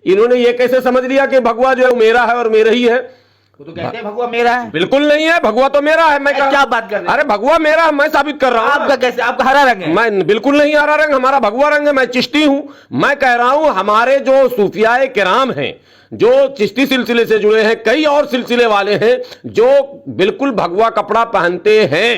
इन्होंने ये कैसे समझ लिया कि भगवा जो है वो मेरा है और मेरा ही है? वो तो कहते हैं भगवा मेरा है। बिल्कुल नहीं है, भगवा तो मेरा है। मैं क्या बात कर रहे हैं? अरे भगवा मेरा है, मैं साबित कर रहा हूँ। आपका कैसे? आपका हरा रंग है। मैं बिल्कुल नहीं हरा रंग, हमारा भगवा रंग है। मैं चिश्ती हूं। मैं कह रहा हूं हमारे जो सूफियाए किराम हैं, जो चिश्ती सिलसिले से जुड़े हैं, कई और सिलसिले वाले हैं जो बिल्कुल भगवा कपड़ा पहनते हैं।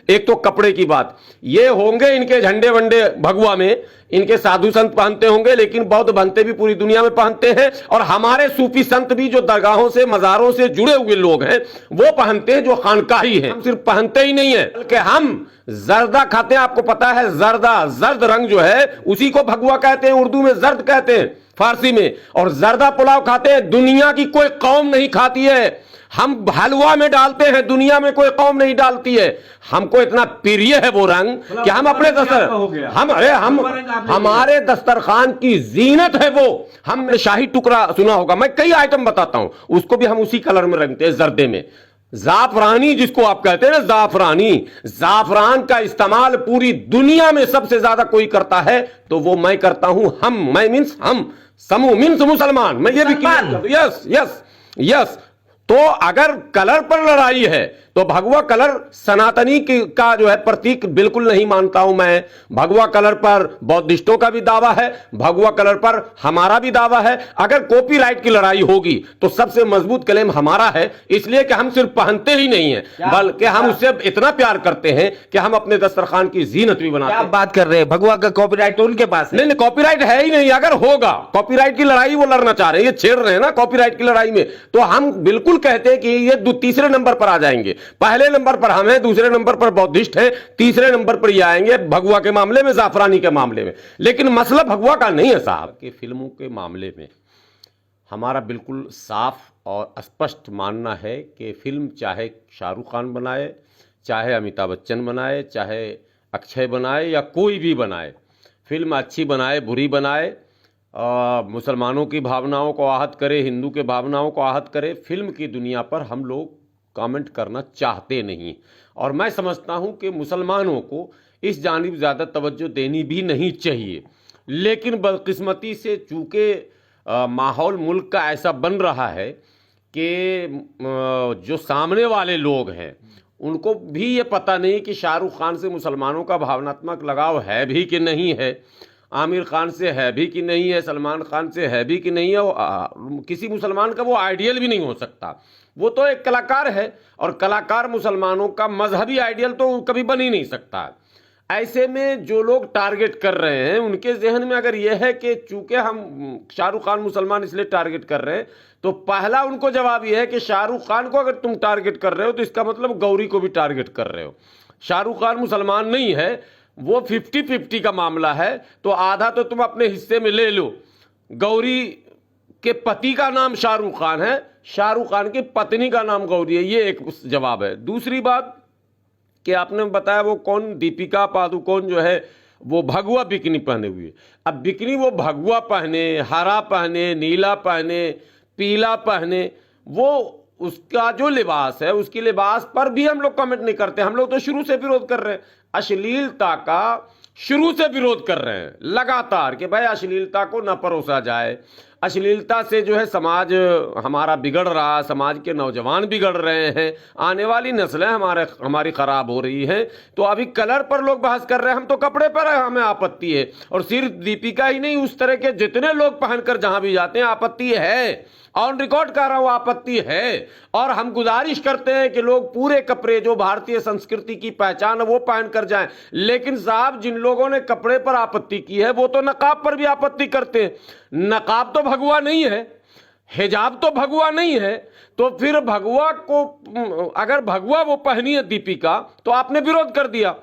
एक तो कपड़े की बात, ये होंगे इनके झंडे वंडे भगवा में, इनके साधु संत पहनते होंगे, लेकिन बौद्ध बनते भी पूरी दुनिया में पहनते हैं। और हमारे सूफी संत भी जो दरगाहों से मजारों से जुड़े हुए लोग हैं वो पहनते हैं, जो खानकाही हैं। हम सिर्फ पहनते ही नहीं है बल्कि हम जर्दा खाते हैं। आपको पता है जर्दा, जर्द रंग जो है उसी को भगवा कहते हैं, उर्दू में जर्द कहते हैं, फारसी में। और जर्दा पुलाव खाते हैं, दुनिया की कोई कौम नहीं खाती है। हम हलवा में डालते हैं, दुनिया में कोई कौम नहीं डालती है। हमको इतना प्रिय है वो रंग कि हम अपने हमारे दस्तरखान की जीनत है वो। हम शाही टुकड़ा सुना होगा, मैं कई आइटम बताता हूं, उसको भी हम उसी कलर में रंगते हैं, जर्दे में। जाफरानी जिसको आप कहते हैं ना, जाफरानी, जाफरान का इस्तेमाल पूरी दुनिया में सबसे ज्यादा कोई करता है तो वो मैं करता हूं। मैं मीन्स हम, समूह मीन्स मुसलमान। मैं ये भी यस यस यस। तो अगर कलर पर लड़ाई है तो भगवा कलर सनातनी का जो है प्रतीक बिल्कुल नहीं मानता हूं मैं। भगवा कलर पर बौद्धिस्टों का भी दावा है, भगवा कलर पर हमारा भी दावा है। अगर कॉपीराइट की लड़ाई होगी तो सबसे मजबूत क्लेम हमारा है, इसलिए कि हम सिर्फ पहनते ही नहीं है बल्कि हम उससे इतना प्यार करते हैं कि हम अपने दस्तरखान की जीनत भी बनाते हैं। क्या बात कर रहे हैं? भगवा का कॉपीराइट तो उनके पास है। नहीं, कॉपीराइट है ही नहीं। अगर होगा, कॉपीराइट की लड़ाई वो लड़ना चाह रहे हैं, ये छेड़ रहे हैं ना कॉपीराइट की लड़ाई में, तो हम बिल्कुल कहते हैं कि ये तीसरे नंबर पर आ जाएंगे। पहले नंबर पर हम हैं, दूसरे नंबर पर बौद्धिस्ट हैं, तीसरे नंबर पर ये आएंगे भगवा के मामले में, जाफरानी के मामले में। लेकिन मसला भगवा का नहीं है साहब। कि फिल्मों के मामले में हमारा बिल्कुल साफ और स्पष्ट मानना है कि फिल्म चाहे शाहरुख खान बनाए, चाहे अमिताभ बच्चन बनाए, चाहे अक्षय बनाए या कोई भी बनाए, फिल्म अच्छी बनाए बुरी बनाए, मुसलमानों की भावनाओं को आहत करे, हिंदू के भावनाओं को आहत करे, फिल्म की दुनिया पर हम लोग कमेंट करना चाहते नहीं। और मैं समझता हूं कि मुसलमानों को इस जानिब ज़्यादा तवज्जो देनी भी नहीं चाहिए। लेकिन बदकिस्मती से चूँकि माहौल मुल्क का ऐसा बन रहा है कि जो सामने वाले लोग हैं उनको भी ये पता नहीं कि शाहरुख खान से मुसलमानों का भावनात्मक लगाव है भी कि नहीं है, आमिर खान से है भी कि नहीं है, सलमान खान से है भी कि नहीं है। किसी मुसलमान का वो आइडियल भी नहीं हो सकता। वो तो एक कलाकार है और कलाकार मुसलमानों का मजहबी आइडियल तो कभी बन ही नहीं सकता। ऐसे में जो लोग टारगेट कर रहे हैं उनके जहन में अगर यह है कि चूंकि हम शाहरुख खान मुसलमान इसलिए टारगेट कर रहे हैं, तो पहला उनको जवाब यह है कि शाहरुख खान को अगर तुम टारगेट कर रहे हो तो इसका मतलब गौरी को भी टारगेट कर रहे हो। शाहरुख खान मुसलमान नहीं है, वो 50-50 का मामला है, तो आधा तो तुम अपने हिस्से में ले लो। गौरी के पति का नाम शाहरुख खान है, शाहरुख खान की पत्नी का नाम गौरी है। ये एक जवाब है। दूसरी बात कि आपने बताया वो कौन, दीपिका पादुकोण जो है वो भगवा बिकनी पहने हुए। अब बिकनी वो भगवा पहने, हरा पहने, नीला पहने, पीला पहने, वो उसका जो लिबास है उसकी लिबास पर भी हम लोग कमेंट नहीं करते। हम लोग तो शुरू से विरोध कर रहे हैं, अश्लीलता का शुरू से विरोध कर रहे हैं लगातार कि भाई अश्लीलता को न परोसा जाए। अश्लीलता से जो है समाज हमारा बिगड़ रहा, समाज के नौजवान बिगड़ रहे हैं, आने वाली नस्लें हमारी खराब हो रही हैं। तो अभी कलर पर लोग बहस कर रहे हैं, हम तो कपड़े पर हमें आपत्ति है। और सिर्फ दीपिका ही नहीं, उस तरह के जितने लोग पहनकर जहां भी जाते हैं आपत्ति है, ऑन रिकॉर्ड कर रहा हूं, आपत्ति है। और हम गुजारिश करते हैं कि लोग पूरे कपड़े जो भारतीय संस्कृति की पहचान है वो पहन कर जाएं। लेकिन साहब जिन लोगों ने कपड़े पर आपत्ति की है वो तो नकाब पर भी आपत्ति करते हैं। नकाब तो भगवा नहीं है, हिजाब तो भगवा नहीं है, तो फिर भगवा को, अगर भगवा वो पहनी है दीपिका तो आपने विरोध कर दिया।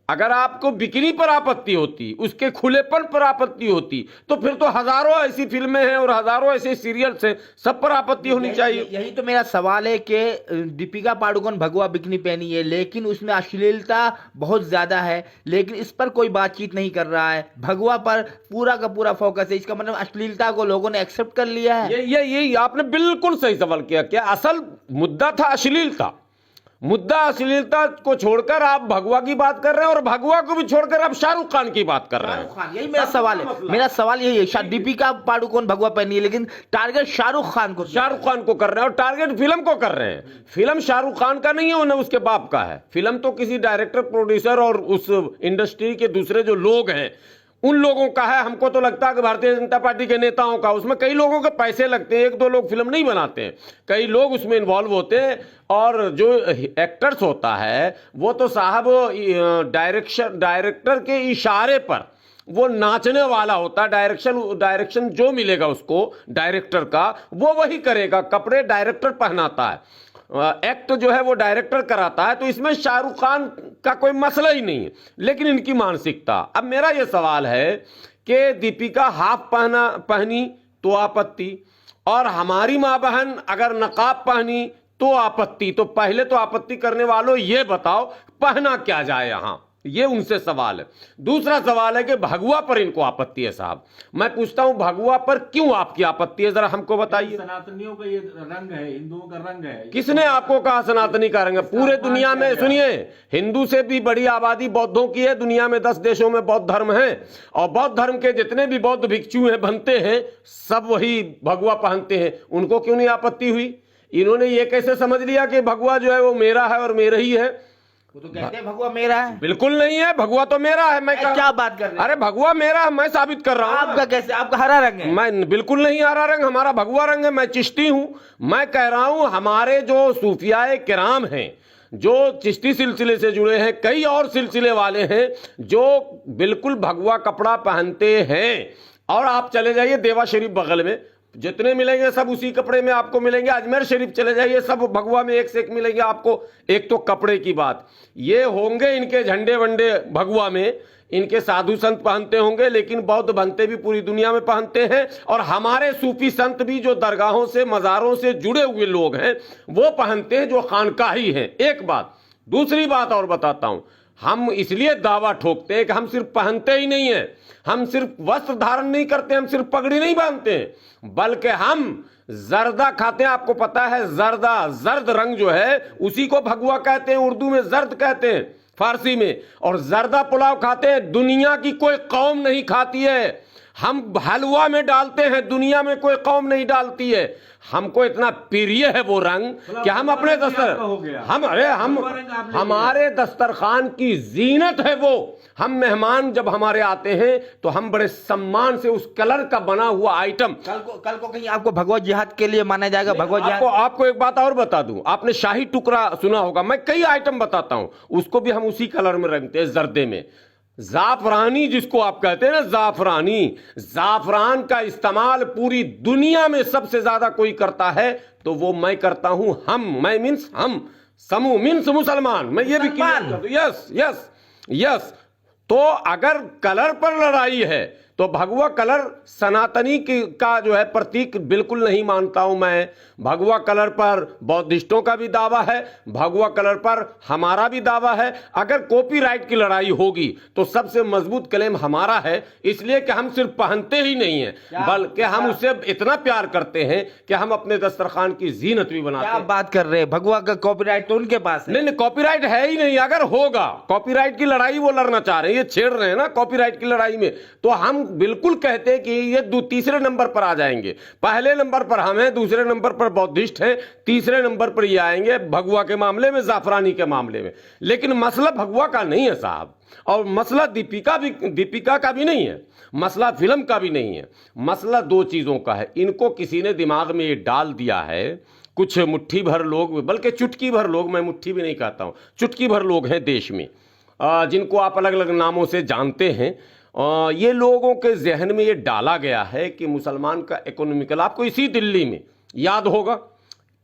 अगर आपको बिकनी पर आपत्ति होती, उसके खुलेपन पर आपत्ति होती, तो फिर तो हजारों ऐसी फिल्में हैं और हजारों ऐसे सीरियल्स हैं, सब पर आपत्ति होनी चाहिए। यही तो मेरा सवाल है कि दीपिका पादुकोण भगवा बिकनी पहनी है लेकिन उसमें अश्लीलता बहुत ज्यादा है, लेकिन इस पर कोई बातचीत नहीं कर रहा है। भगवा पर पूरा का पूरा फोकस है, इसका मतलब अश्लीलता को लोगों ने एक्सेप्ट कर लिया है। ये आपने बिल्कुल सही सवाल किया। क्या असल मुद्दा था अश्लीलता, मुद्दा अश्लीलता को छोड़कर आप भगवा की बात कर रहे हैं और भगवा को भी छोड़कर आप शाहरुख खान की बात कर रहे हैं। शाहरुख खान, यही मेरा सवाल है। मेरा सवाल यही है, दीपिका पादुकोण भगवा पहनी है लेकिन टारगेट शाहरुख खान को कर रहे हैं और टारगेट फिल्म को कर रहे हैं। फिल्म शाहरुख खान का नहीं है, उन्हें उसके बाप का है। फिल्म तो किसी डायरेक्टर, प्रोड्यूसर और उस इंडस्ट्री के दूसरे जो लोग हैं उन लोगों का है। हमको तो लगता है कि भारतीय जनता पार्टी के नेताओं का। उसमें कई लोगों के पैसे लगते हैं, एक दो लोग फिल्म नहीं बनाते हैं, कई लोग उसमें इन्वॉल्व होते हैं। और जो एक्टर्स होता है वो तो साहब डायरेक्टर के इशारे पर वो नाचने वाला होता है। डायरेक्शन जो मिलेगा उसको डायरेक्टर का वो वही करेगा। कपड़े डायरेक्टर पहनाता है, एक्ट जो है वो डायरेक्टर कराता है। तो इसमें शाहरुख खान का कोई मसला ही नहीं है, लेकिन इनकी मानसिकता। अब मेरा ये सवाल है कि दीपिका हाफ पहनी तो आपत्ति, और हमारी माँ बहन अगर नकाब पहनी तो आपत्ति। तो पहले तो आपत्ति करने वालों ये बताओ पहना क्या जाए यहां, ये उनसे सवाल है। दूसरा सवाल है कि भगवा पर इनको आपत्ति है। साहब मैं पूछता हूं भगवा पर क्यों आपकी आपत्ति है, जरा हमको बताइए। सनातनियों का ये रंग है, हिंदुओं का रंग है। किसने आपको कहा सनातनी का रंग है? पूरे दुनिया में सुनिए, हिंदू से भी बड़ी आबादी बौद्धों की है। दुनिया में 10 देशों में बौद्ध धर्म है और बौद्ध धर्म के जितने भी बौद्ध भिक्षु हैं बनते हैं सब वही भगवा पहनते हैं। उनको क्यों नहीं आपत्ति हुई? इन्होंने ये कैसे समझ लिया कि भगवा जो है वो मेरा है और मेरा ही है? वो तो कहते हैं भगवा मेरा है। बिल्कुल नहीं है, भगवा तो मेरा है। मैं क्या बात कर रहे हैं? अरे भगवा मेरा है, मैं साबित कर रहा हूं। आपका कैसे? आपका हरा रंग है। मैं बिल्कुल नहीं हरा रंग, हमारा भगवा रंग है। मैं चिश्ती हूं। मैं कह रहा हूं हमारे जो सूफियाए किराम हैं, जो चिश्ती सिलसिले से जुड़े हैं, कई और सिलसिले वाले हैं जो बिल्कुल भगवा कपड़ा पहनते हैं। और आप चले जाइए देवा शरीफ बगल में, जितने मिलेंगे सब उसी कपड़े में आपको मिलेंगे। अजमेर शरीफ चले जाइए, सब भगवा में एक से एक मिलेंगे आपको। एक तो कपड़े की बात, ये होंगे इनके झंडे वंडे भगवा में, इनके साधु संत पहनते होंगे, लेकिन बौद्ध बनते भी पूरी दुनिया में पहनते हैं। और हमारे सूफी संत भी जो दरगाहों से मज़ारों से जुड़े हुए लोग हैं वो पहनते हैं, जो खानकाही हैं। एक बात। दूसरी बात और बताता हूं, हम इसलिए दावा ठोकते हैं कि हम सिर्फ पहनते ही नहीं है, हम सिर्फ वस्त्र धारण नहीं करते, हम सिर्फ पगड़ी नहीं बांधते हैं, बल्कि हम जर्दा खाते हैं। आपको पता है जर्दा, जर्द रंग जो है उसी को भगवा कहते हैं, उर्दू में जर्द कहते हैं, फारसी में। और जर्दा पुलाव खाते हैं, दुनिया की कोई कौम नहीं खाती है। हम हलवा में डालते हैं, दुनिया में कोई कौम नहीं डालती है। हमको इतना प्रिय है वो रंग कि हम अपने हमारे दस्तरखान की जीनत है वो। हम मेहमान जब हमारे आते हैं तो हम बड़े सम्मान से उस कलर का बना हुआ आइटम। कल को कहीं आपको भगवा जिहाद के लिए माना जाएगा? भगवा जिहाद आपको एक बात और बता दूं, आपने शाही टुकड़ा सुना होगा, मैं कई आइटम बताता हूं, उसको भी हम उसी कलर में रंगते हैं, जर्दे में। जाफरानी जिसको आप कहते हैं ना, जाफरानी, जाफरान का इस्तेमाल पूरी दुनिया में सबसे ज्यादा कोई करता है तो वो मैं करता हूं। मैं मीन्स हम, समूह मीन्स मुसलमान। मैं ये भी क्लियर कर दूं। Yes yes yes. तो अगर कलर पर लड़ाई है तो भगवा कलर सनातनी का जो है प्रतीक बिल्कुल नहीं मानता हूं मैं। भगवा कलर पर बौद्धिस्टों का भी दावा है, भगवा कलर पर हमारा भी दावा है। अगर कॉपीराइट की लड़ाई होगी तो सबसे मजबूत क्लेम हमारा है, इसलिए कि हम सिर्फ पहनते ही नहीं हैं बल्कि हम उससे इतना प्यार करते हैं कि हम अपने दस्तरखान की जीनत भी बनाते हैं। क्या बात कर रहे हैं? भगवा का कॉपीराइट तो उनके पास है। नहीं, कॉपीराइट है ही नहीं। अगर होगा, कॉपीराइट की लड़ाई वो लड़ना चाह रहे हैं, ये छेड़ रहे हैं ना कॉपीराइट की लड़ाई में, तो हम बिल्कुल कहते हैं कि ये तीसरे नंबर पर आ जाएंगे। पहले नंबर पर हम हैं, दूसरे नंबर पर बौद्धिस्ट हैं, तीसरे नंबर पर ये आएंगे भगवा के मामले में, जाफरानी के मामले में। लेकिन मसला भगवा का नहीं है साहब, और मसला दीपिका का भी नहीं है, मसला फिल्म का भी नहीं है। मसला दो चीजों का है। इनको किसी ने दिमाग में ये डाल दिया है, कुछ मुट्ठी भर लोग, बल्कि चुटकी भर लोग, मैं मुट्ठी भी नहीं कहता हूं, चुटकी भर लोग हैं देश में, जिनको आप अलग अलग नामों से जानते हैं। ये लोगों के जहन में ये डाला गया है कि मुसलमान का इकोनॉमिकल। आपको इसी दिल्ली में याद होगा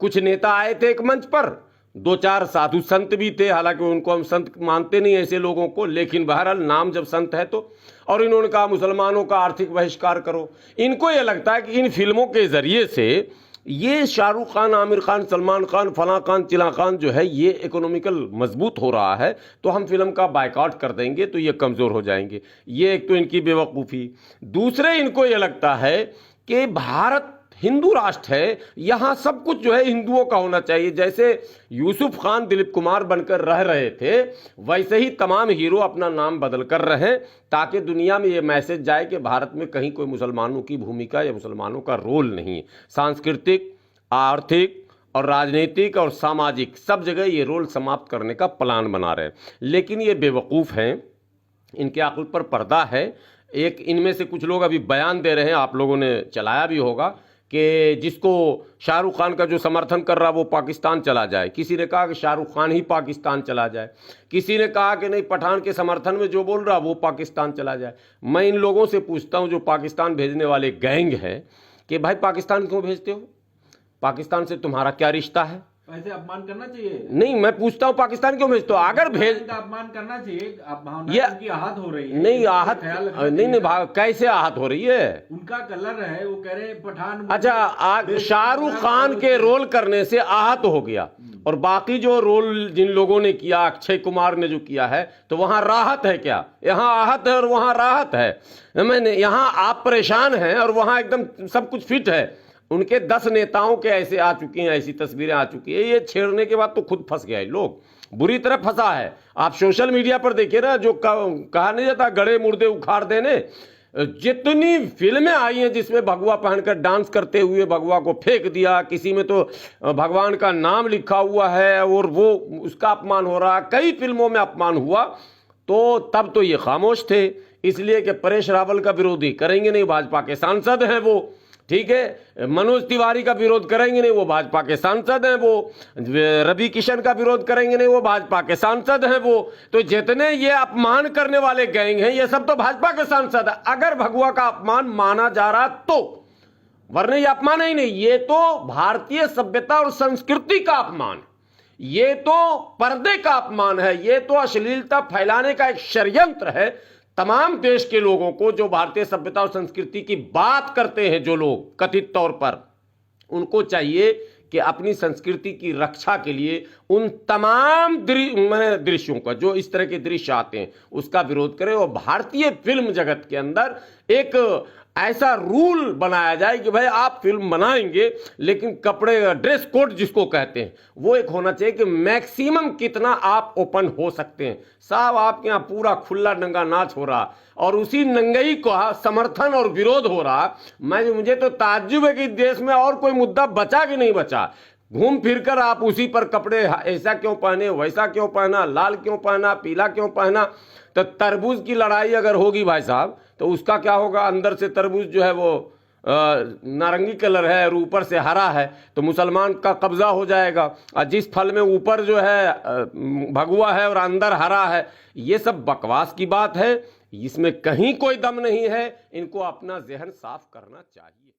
कुछ नेता आए थे एक मंच पर, 2-4 साधु संत भी थे, हालांकि उनको हम संत मानते नहीं ऐसे लोगों को, लेकिन बहरहाल नाम जब संत है तो। और इन्होंने कहा मुसलमानों का आर्थिक बहिष्कार करो। इनको ये लगता है कि इन फिल्मों के जरिए से ये शाहरुख खान, आमिर खान, सलमान खान, फला खान, चिला खान जो है ये इकोनॉमिकल मजबूत हो रहा है तो हम फिल्म का बायकॉट कर देंगे तो ये कमज़ोर हो जाएंगे। ये एक तो इनकी बेवकूफ़ी। दूसरे इनको ये लगता है कि भारत हिंदू राष्ट्र है, यहां सब कुछ जो है हिंदुओं का होना चाहिए। जैसे यूसुफ खान दिलीप कुमार बनकर रह रहे थे, वैसे ही तमाम हीरो अपना नाम बदल कर रहे, ताकि दुनिया में ये मैसेज जाए कि भारत में कहीं कोई मुसलमानों की भूमिका या मुसलमानों का रोल नहीं है। सांस्कृतिक, आर्थिक और राजनीतिक और सामाजिक सब जगह ये रोल समाप्त करने का प्लान बना रहे हैं। लेकिन ये बेवकूफ़ हैं, इनके अक्ल पर पर्दा है। एक इनमें से कुछ लोग अभी बयान दे रहे हैं, आप लोगों ने चलाया भी होगा, कि जिसको शाहरुख खान का जो समर्थन कर रहा वो पाकिस्तान चला जाए। किसी ने कहा कि शाहरुख खान ही पाकिस्तान चला जाए, किसी ने कहा कि नहीं पठान के समर्थन में जो बोल रहा वो पाकिस्तान चला जाए। मैं इन लोगों से पूछता हूं जो पाकिस्तान भेजने वाले गैंग हैं कि भाई पाकिस्तान क्यों भेजते हो? पाकिस्तान से तुम्हारा क्या रिश्ता है? ऐसे अपमान करना चाहिए। नहीं, मैं पूछता हूं पाकिस्तान क्यों भेजते हो? अगर भेज का अपमान करना चाहिए। आप भावना ये उनकी आहत हो रही है। नहीं, इसका आहत ख्याल रखना नहीं नहीं चाहिए। कैसे आहत हो रही है? उनका कलर है, वो कह रहे हैं पठान। अच्छा, शाहरुख खान के रोल करने से आहत हो गया, और बाकी जो रोल जिन लोगों ने किया, अक्षय कुमार ने जो किया है, तो वहां राहत है क्या? यहां आहत है और वहां राहत है। मैंने यहां आप परेशान हैं और वहां एकदम सब कुछ फिट है। उनके 10 नेताओं के ऐसे आ चुकी हैं, ऐसी तस्वीरें आ चुकी है। ये छेड़ने के बाद तो खुद फंस गया है, लोग बुरी तरह फंसा है। आप सोशल मीडिया पर देखिए ना, जो कहा नहीं जाता गड़े मुर्दे उखाड़ देने, जितनी फिल्में आई हैं जिसमें भगवा पहनकर डांस करते हुए भगवा को फेंक दिया, किसी में तो भगवान का नाम लिखा हुआ है और वो उसका अपमान हो रहा, कई फिल्मों में अपमान हुआ, तो तब तो ये खामोश थे, इसलिए कि परेश रावल का विरोधी करेंगे नहीं, भाजपा के सांसद हैं वो, ठीक है। मनोज तिवारी का विरोध करेंगे नहीं, वो भाजपा के सांसद हैं वो। रवि किशन का विरोध करेंगे नहीं, वो भाजपा के सांसद हैं वो। तो जितने ये अपमान करने वाले गैंग हैं, ये सब तो भाजपा के सांसद हैं। अगर भगवा का अपमान माना जा रहा तो, वरना ये अपमान ही नहीं, ये तो भारतीय सभ्यता और संस्कृति का अपमान, ये तो पर्दे का अपमान है, ये तो अश्लीलता फैलाने का एक षड्यंत्र है। तमाम देश के लोगों को जो भारतीय सभ्यता और संस्कृति की बात करते हैं, जो लोग कथित तौर पर, उनको चाहिए कि अपनी संस्कृति की रक्षा के लिए उन तमाम दृश्यों का, जो इस तरह के दृश्य आते हैं, उसका विरोध करें। और भारतीय फिल्म जगत के अंदर एक ऐसा रूल बनाया जाए कि भाई आप फिल्म बनाएंगे, लेकिन कपड़े, ड्रेस कोड जिसको कहते हैं, वो एक होना चाहिए कि मैक्सिमम कितना आप ओपन हो सकते हैं। साहब आपके यहाँ पूरा खुला नंगा नाच हो रहा और उसी नंगई का समर्थन और विरोध हो रहा। मुझे तो ताज्जुब है कि देश में और कोई मुद्दा बचा कि नहीं बचा। घूम फिरकर आप उसी पर कपड़े, ऐसा क्यों पहने, वैसा क्यों पहना, लाल क्यों पहना, पीला क्यों पहना। तो तरबूज की लड़ाई अगर होगी भाई साहब, तो उसका क्या होगा? अंदर से तरबूज जो है वो नारंगी कलर है और ऊपर से हरा है, तो मुसलमान का कब्जा हो जाएगा। और जिस फल में ऊपर जो है भगवा है और अंदर हरा है, ये सब बकवास की बात है, इसमें कहीं कोई दम नहीं है। इनको अपना जहन साफ करना चाहिए।